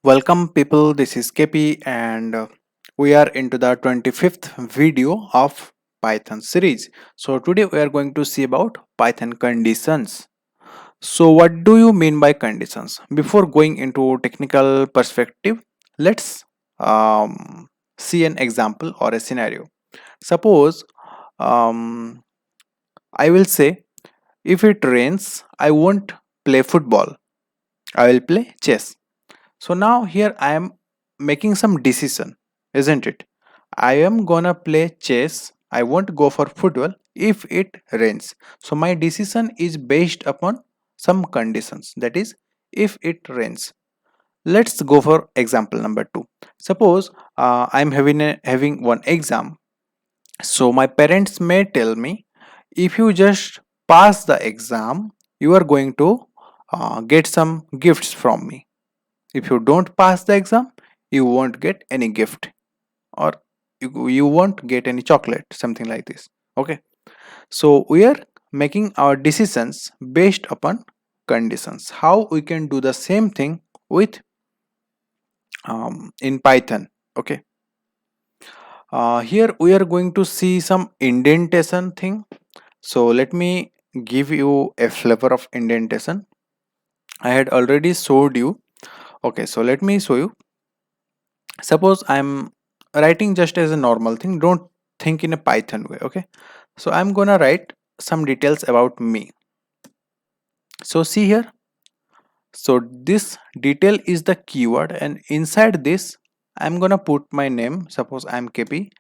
Welcome people, this is KP and we are into the 25th video of Python series. So today we are going to see about Python conditions. So what do you mean by conditions? Before going into technical perspective, let's see an example or a scenario. Suppose um, I will say if it rains, I won't play football. I will play chess. So now here I am making some decision, isn't it? I am gonna play chess. I won't go for football if it rains. So my decision is based upon some conditions. That is, if it rains. Let's go for example number two. Suppose I'm having one exam. So my parents may tell me, if you just pass the exam, you are going to get some gifts from me. If you don't pass the exam, you won't get any gift, or you won't get any chocolate, something like this. Okay, so we are making our decisions based upon conditions. How we can do the same thing with in Python. Okay, here we are going to see some indentation thing. So let me give you a flavor of indentation. I had already showed you. Okay, so let me show you. Suppose I'm writing just as a normal thing, don't think in a Python way. Okay, so I'm gonna write some details about me. So see here, so this detail is the keyword, and inside this I'm gonna put my name. Suppose I'm KP,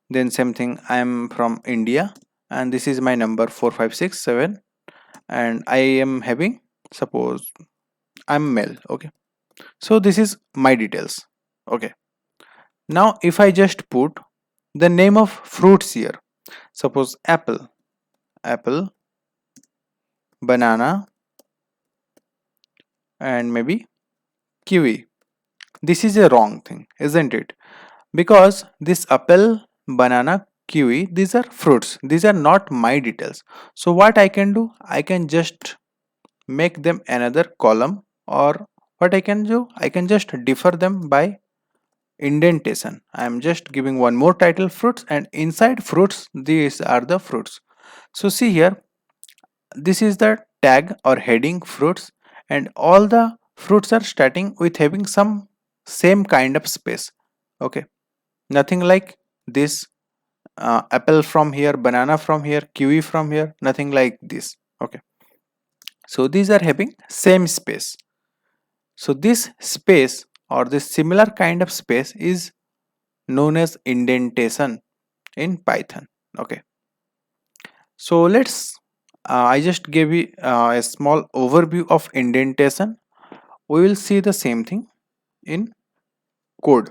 then same thing, I'm from India, and this is my number 4567, and I am having, suppose I'm male. Okay, so this is my details. Okay, now if I just put the name of fruits here, suppose apple, banana, and maybe kiwi. This is a wrong thing, isn't it? Because this apple, banana, kiwi, these are fruits. These are not my details. So what I can do, I can just make them another column, or what I can do, I can just differ them by indentation. I am just giving one more title, fruits, and inside fruits, these are the fruits. So see here, this is the tag or heading fruits, and all the fruits are starting with having some same kind of space. Okay, nothing like this, apple from here, banana from here, kiwi from here, nothing like this. Okay, so these are having same space. So this space or this similar kind of space is known as indentation in Python. Okay, so let's I just gave you a small overview of indentation. We will see the same thing in code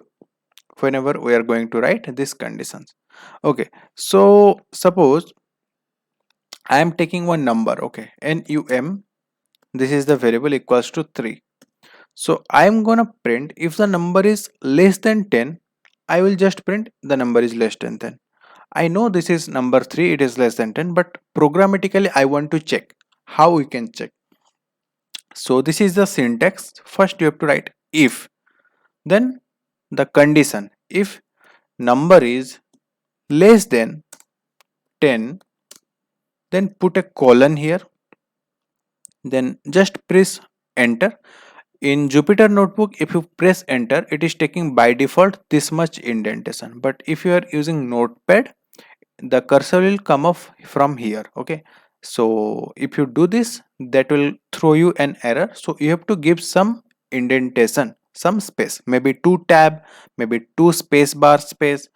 whenever we are going to write these conditions. Okay, so suppose I am taking one number. Okay, num, this is the variable, equals to 3. So I am gonna print if the number is less than 10. I will just print the number is less than 10. I know this is number 3, it is less than 10, but programmatically I want to check how we can check. So this is the syntax. First you have to write if, then the condition. If number is less than 10, then put a colon here, then just press enter. In Jupyter Notebook, if you press enter, it is taking by default this much indentation, but if you are using Notepad, the cursor will come off from here. Okay, so if you do this, that will throw you an error. So you have to give some indentation, some space, maybe 2 tab, maybe 2 space bar space,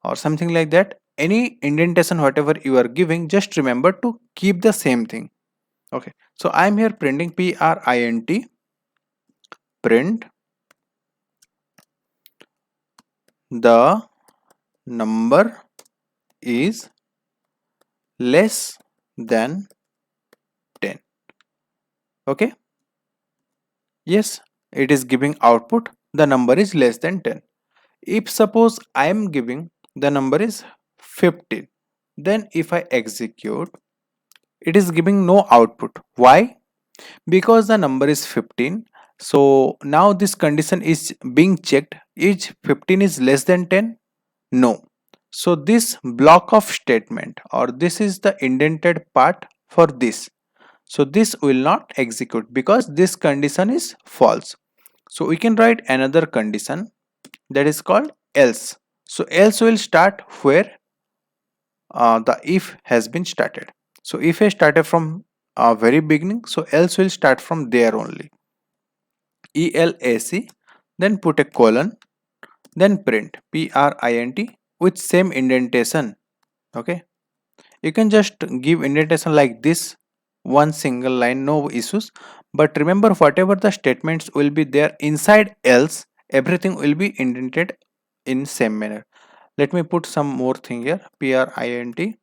or something like that. Any indentation whatever you are giving, just remember to keep the same thing. Okay, so I'm here printing print, print the number is less than 10. Okay, yes, it is giving output the number is less than 10. If suppose I am giving the number is 15, then if I execute, it is giving no output. Why? Because the number is 15, So now this condition is being checked. Is 15 is less than 10? No. So this block of statement, or this is the indented part for this. So this will not execute because this condition is false. So we can write another condition, that is called else. So else will start where the if has been started. So if has started from very beginning, so else will start from there only. ELAC, then put a colon, then print print with same indentation. Okay, you can just give indentation like this, one single line, no issues. But remember, whatever the statements will be there inside else, everything will be indented in same manner. Let me put some more thing here, print,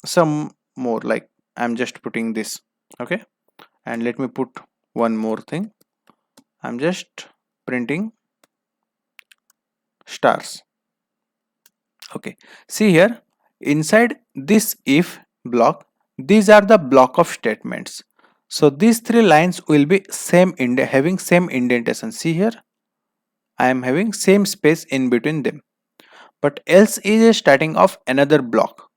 some more, like I'm just putting this. Okay, and let me put one more thing, I'm just printing stars. Okay, see here, inside this if block, these are the block of statements. So these three lines will be having same indentation. See here, I am having same space in between them. But else is a starting of another block.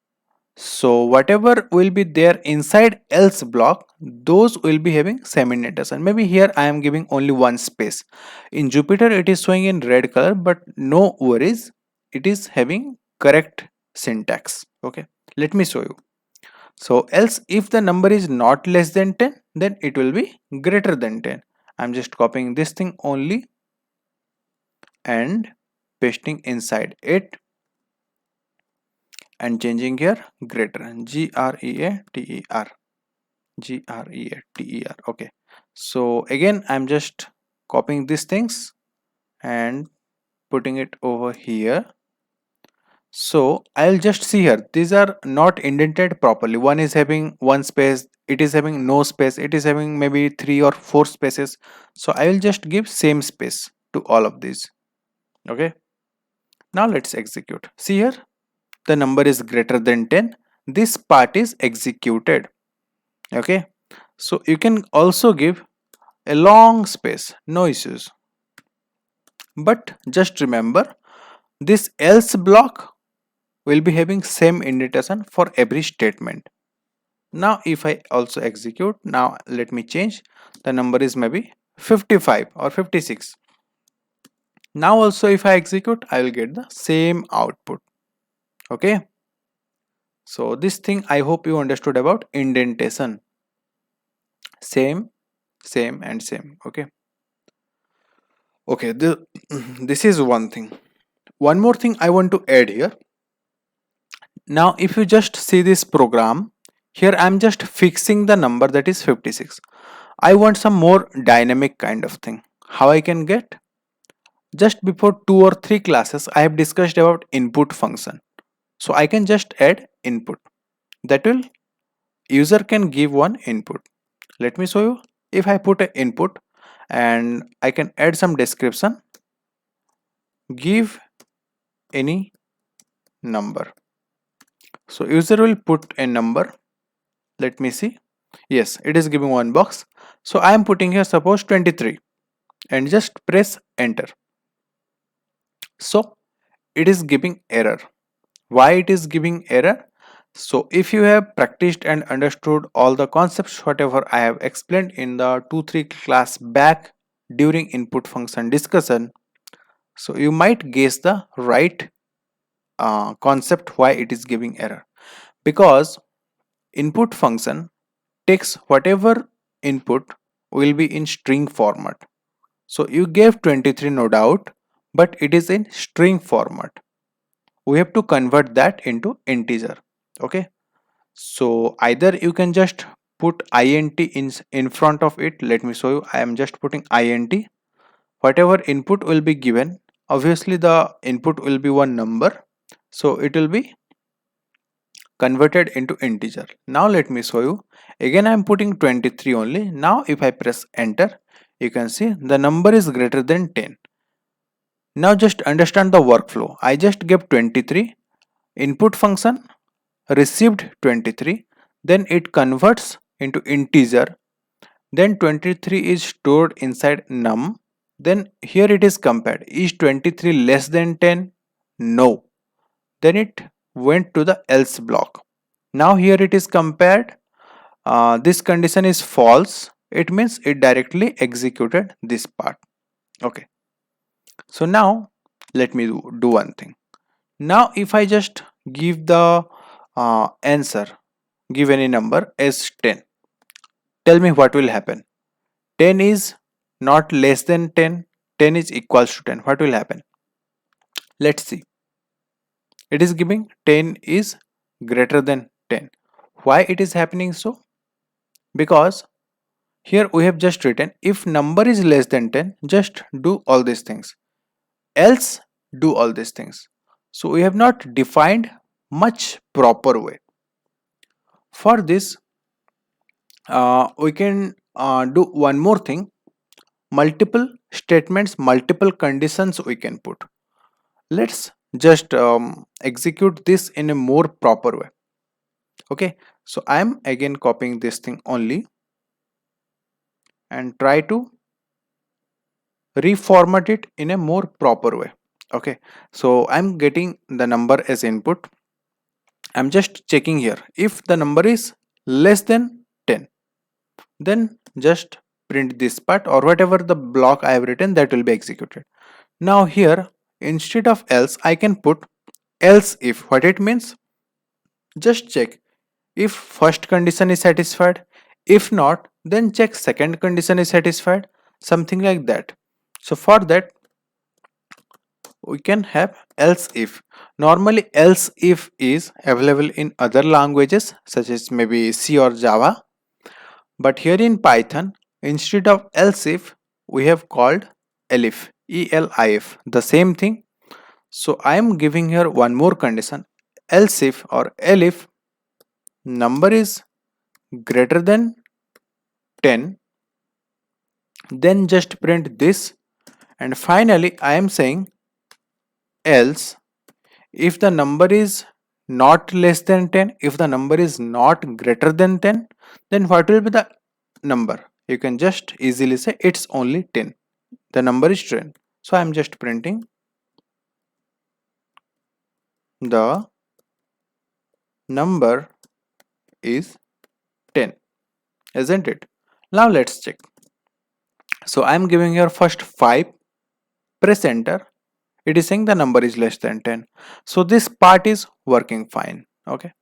So whatever will be there inside else block, those will be having same indentation. Maybe here I am giving only one space. In Jupyter it is showing in red color, but no worries, it is having correct syntax. Okay, let me show you. So else if the number is not less than 10, then it will be greater than 10. I'm just copying this thing only and pasting inside it and changing here greater, greater, greater. Okay, so again I'm just copying these things and putting it over here. So I'll just see here, these are not indented properly. One is having one space, it is having no space, it is having maybe 3 or 4 spaces. So I will just give same space to all of these. Okay, now let's execute. See here, the number is greater than 10, this part is executed. Okay, so you can also give a long space, no issues. But just remember, this else block will be having same indentation for every statement. Now if I also execute, now let me change, the number is maybe 55 or 56. Now also if I execute, I will get the same output. Okay, so this thing I hope you understood about indentation. Same, same and same. Okay, okay, this is one thing. One more thing I want to add here. Now if you just see this program, here I'm just fixing the number, that is 56. I want some more dynamic kind of thing. How I can get? Just before 2 or 3 classes I have discussed about input function. So I can just add input. That will, user can give one input. Let me show you. If I put an input and I can add some description, give any number. So user will put a number. Let me see. Yes, it is giving one box. So I am putting here suppose 23 and just press enter. So it is giving error. Why it is giving error? So if you have practiced and understood all the concepts whatever I have explained in the 2-3 class back during input function discussion, so you might guess the right concept why it is giving error. Because input function takes whatever input will be in string format. So you gave 23 no doubt, but it is in string format. We have to convert that into integer. Okay, so either you can just put int in front of it. Let me show you. I am just putting int. Whatever input will be given, obviously the input will be one number, so it will be converted into integer. Now let me show you. Again I am putting 23 only. Now if I press enter, you can see the number is greater than 10. Now just understand the workflow. I just gave 23, input function received 23, then it converts into integer, Then 23 is stored inside num. Then here it is compared. Is 23 less than 10? No. Then it went to the else block. Now here it is compared. This condition is false. It means it directly executed this part. Okay. So now let me do one thing. Now if I just give the answer, give any number as 10. Tell me what will happen. 10 is not less than 10. 10 is equals to 10. What will happen? Let's see. It is giving 10 is greater than 10. Why it is happening so? Because here we have just written if number is less than 10, just do all these things. Else do all these things. So we have not defined much proper way. For this, we can do one more thing. Multiple statements, multiple conditions we can put. Let's just execute this in a more proper way. Okay, so I am again copying this thing only and try to reformat it in a more proper way. Okay, so I'm getting the number as input. I'm just checking here. If the number is less than 10, then just print this part, or whatever the block I have written, that will be executed. Now here, instead of else, I can put else if. What it means? Just check if first condition is satisfied. If not, then check second condition is satisfied. Something like that. So for that, we can have else if. Normally else if is available in other languages such as maybe C or Java, but here in Python, instead of else if, we have called elif, elif, the same thing. So I am giving here one more condition. Else if or elif number is greater than 10, then just print this. And finally I am saying else if the number is not less than 10, if the number is not greater than 10, then what will be the number? You can just easily say it's only 10. The number is 10. So I am just printing the number is 10, isn't it? Now let's check. So I am giving here first 5, press enter. It is saying the number is less than 10. So this part is working fine. Okay.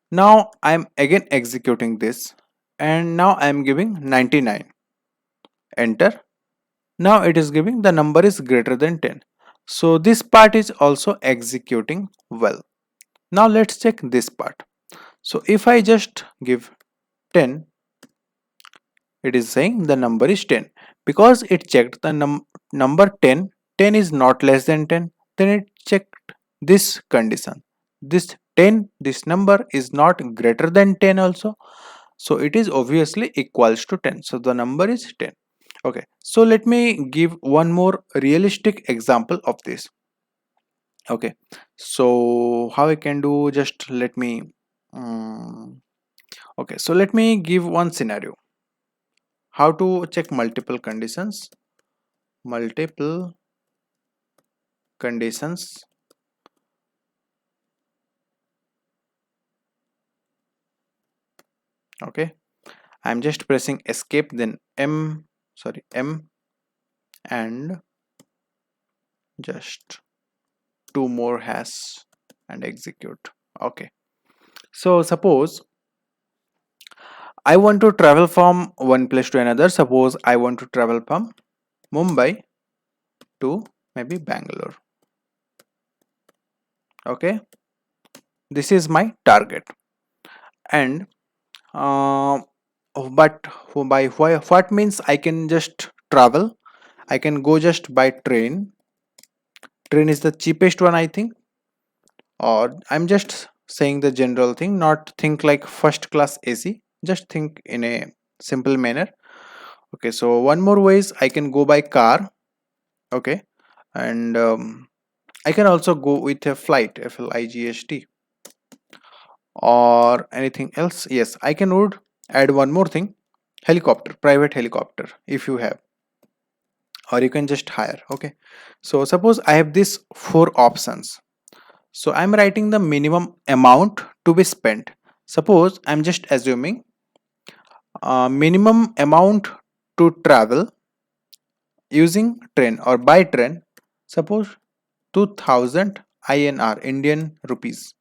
Now I am again executing this, and now I am giving 99. Enter. Now it is giving the number is greater than 10. So this part is also executing well. Now let's check this part. So if I just give 10, it is saying the number is 10 because it checked the number 10. 10 is not less than 10. Then it checked this condition. This 10, this number is not greater than 10 also. So it is obviously equals to 10. So the number is 10. Okay, so let me give one more realistic example of this. Okay, so how I can do, just let me okay, so let me give one scenario how to check multiple conditions. Okay, I'm just pressing escape, then M and just two more hash and execute. Okay, so suppose I want to travel from one place to another. Suppose I want to travel from Mumbai to maybe Bangalore. Okay, this is my target. And but by what means I can just travel? I can go just by train. Train is the cheapest one, I think. Or I'm just saying the general thing, not think like first class AC. Just think in a simple manner. Okay, so one more way is I can go by car. Okay, and I can also go with a flight, FLIGHT, or anything else. Yes, I can would add one more thing. helicopter, private helicopter if you have, or you can just hire. Okay, so suppose I have these four options. So I'm writing the minimum amount to be spent. Suppose I'm just assuming minimum amount to travel using train or by train, suppose 2000 INR, Indian rupees.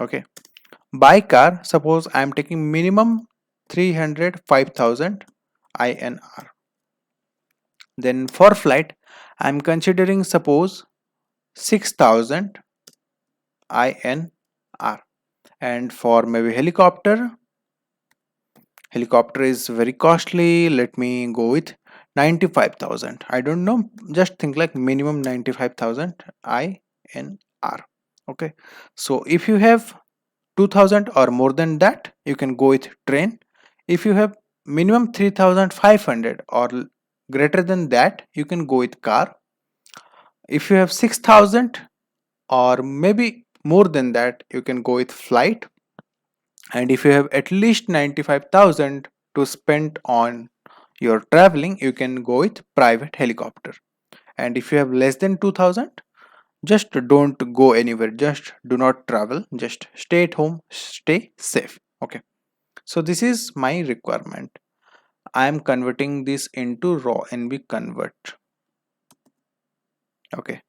Okay, by car, suppose I am taking minimum 305,000 INR. Then for flight, I am considering suppose 6,000 INR. And for maybe helicopter is very costly. Let me go with 95,000. I don't know, just think like minimum 95,000 INR. Okay, so if you have 2000 or more than that, you can go with train. If you have minimum 3500 or greater than that, you can go with car. If you have 6000 or maybe more than that, you can go with flight. And if you have at least 95,000 to spend on your traveling, you can go with private helicopter. And if you have less than 2000, just don't go anywhere, just do not travel, just stay at home, stay safe. Okay, so this is my requirement. I am converting this into raw NB convert. Okay,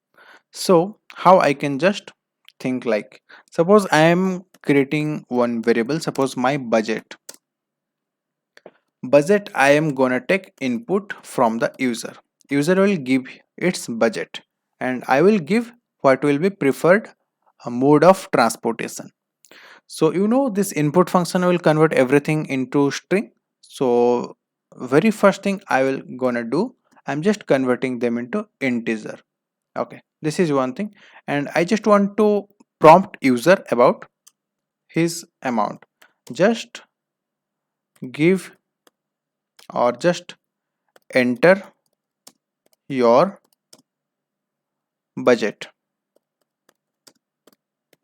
so how I can just think like, suppose I am creating one variable, suppose my budget. I am gonna take input from the user will give its budget, and I will give what will be preferred mode of transportation. So this input function will convert everything into string. So very first thing I will gonna do, I'm just converting them into integer. Okay, this is one thing. And I just want to prompt user about his amount. Just give or just enter your budget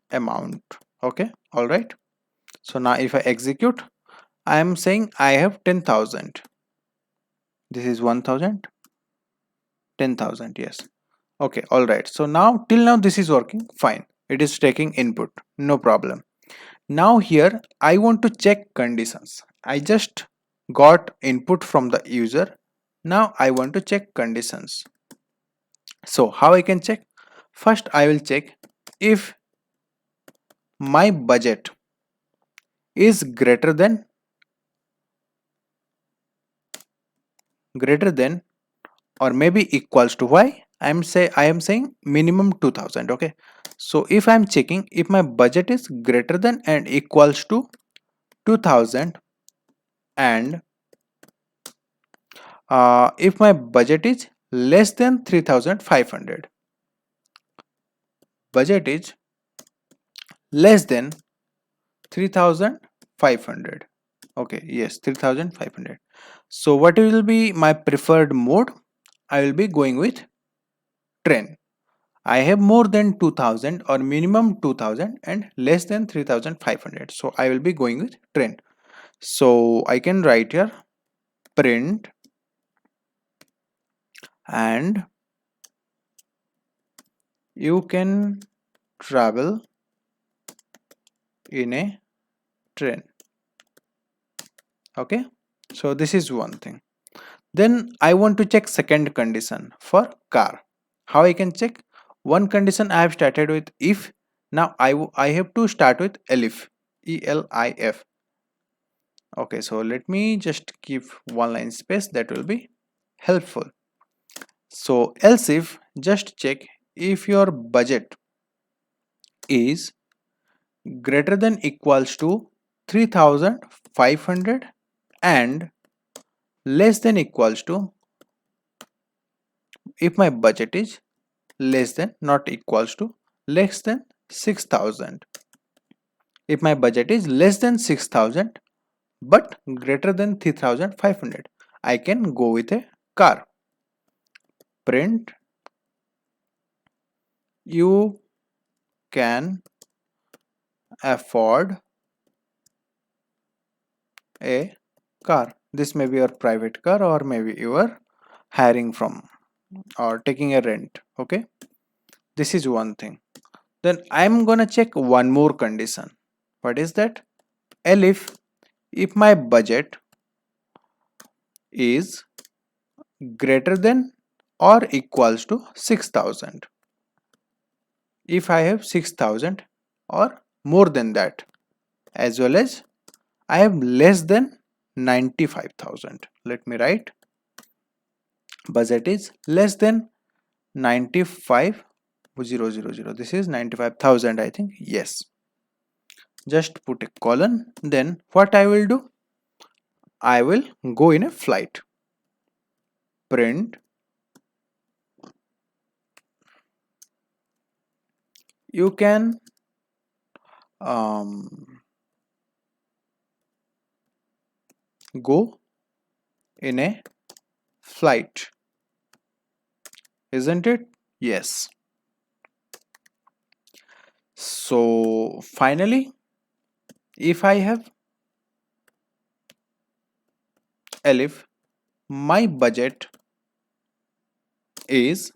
amount. Okay, all right. So now if I execute, I am saying I have 10,000. This is 1,000, 10,000. Yes. Okay, all right. So now till now this is working fine. It is taking input, no problem. Now here I want to check conditions. I just got input from the user. Now I want to check conditions. So how I can check? First I will check if my budget is greater than or maybe equals to, why I am saying minimum 2000. Okay, so if I'm checking if my budget is greater than and equals to 2000, and if my budget is less than 3500, budget is less than 3500. Okay, yes, 3500. So what will be my preferred mode? I will be going with train. I have more than 2000 or minimum 2000 and less than 3500. So I will be going with train. So I can write here print and you can travel in a train. Okay. So this is one thing. Then I want to check second condition for car. How I can check? One condition I have started with if. Now I have to start with elif. ELIF. Okay, so let me just give one line space, that will be helpful. So else if, just check if your budget is greater than equals to 3500 and less than equals to, if my budget is less than not equals to less than 6000. If my budget is less than 6000 but greater than 3500, I can go with a car. Print you can afford a car. This may be your private car, or maybe you are hiring from or taking a rent. Okay, this is one thing. Then I'm gonna check one more condition. What is that? If my budget is greater than or equals to 6,000. If I have 6,000 or more than that, as well as I have less than 95,000. Let me write, budget is less than 95,000. This is 95,000, I think. Yes. Just put a colon. Then what I will do? I will go in a flight. Print. You can go in a flight, isn't it? Yes. So finally, if I have if my budget is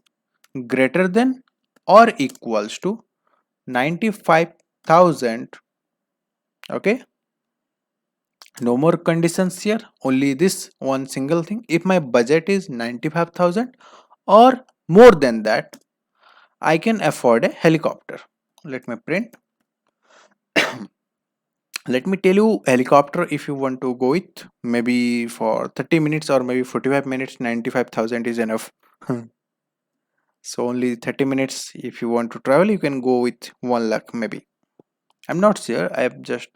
greater than or equals to 95,000, okay, no more conditions here, only this one single thing. If my budget is 95,000 or more than that, I can afford a helicopter. Let me print. Let me tell you, helicopter, if you want to go with, maybe for 30 minutes or maybe 45 minutes, 95,000 is enough. So only 30 minutes. If you want to travel, you can go with 1 lakh maybe. I'm not sure. I just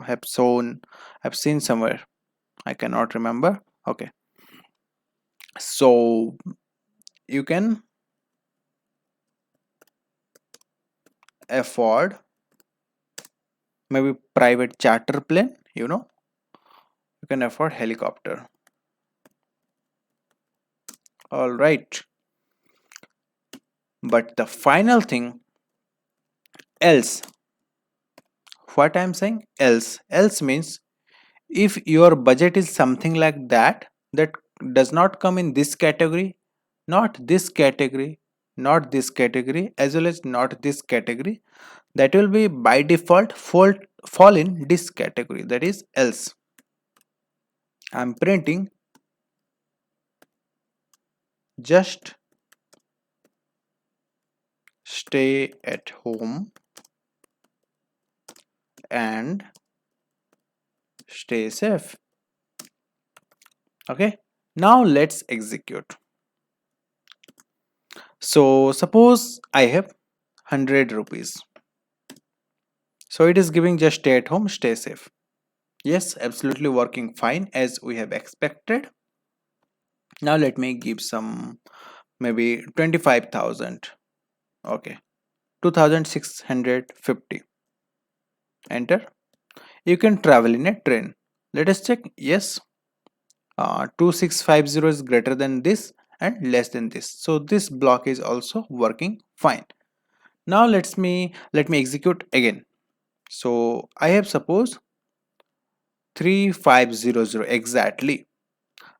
have seen somewhere. I cannot remember. Okay. So you can afford maybe private charter plane, you can afford helicopter. All right. But the final thing, else, what I'm saying, else means if your budget is something like that does not come in this category, not this category, not this category, as well as not this category, that will be by default fall in this category, that is else. I'm printing just stay at home and stay safe. Okay, now let's execute. So suppose I have 100 rupees, so it is giving just stay at home, stay safe. Yes, absolutely working fine as we have expected. Now let me give some, maybe 25,000. Okay, 2,650. Enter. You can travel in a train. Let us check. Yes, 2650 is greater than this and less than this, so this block is also working fine. Now let me execute again. So I have suppose 3500 exactly.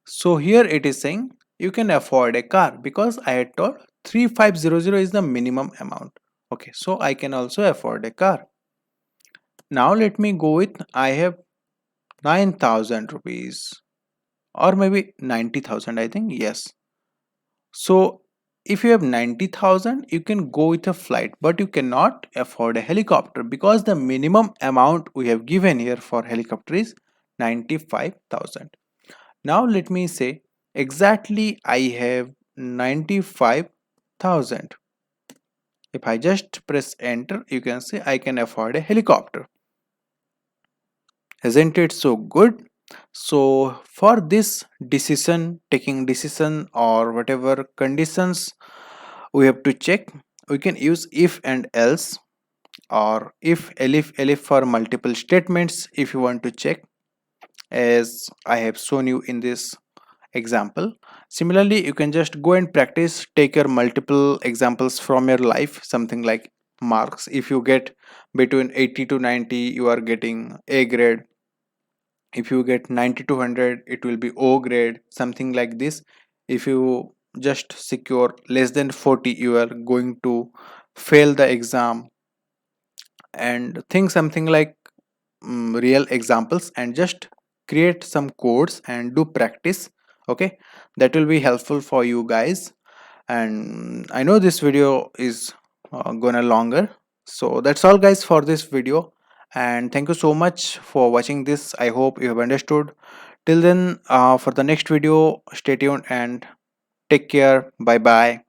So here it is saying you can afford a car because I had told 3500 is the minimum amount. Okay, so I can also afford a car. Now let me go with, I have 9,000 rupees or maybe 90,000, I think. Yes. So if you have 90,000, you can go with a flight, but you cannot afford a helicopter because the minimum amount we have given here for helicopter is 95,000. Now let me say exactly I have 95,000. If I just press enter, you can see I can afford a helicopter. Isn't it so good? So for this taking decision or whatever conditions we have to check, we can use if and else, or if elif for multiple statements if you want to check, as I have shown you in this example. Similarly, you can just go and practice, take your multiple examples from your life, something like marks. If you get between 80 to 90, you are getting A grade. if you get 90 to 100, it will be O grade, something like this. If you just secure less than 40, you are going to fail the exam. And think something like real examples and just create some codes and do practice. Okay, that will be helpful for you guys. And I know this video is gonna longer, so that's all guys for this video. And thank you so much for watching this. I hope you have understood. Till then, for the next video, stay tuned and take care. Bye bye.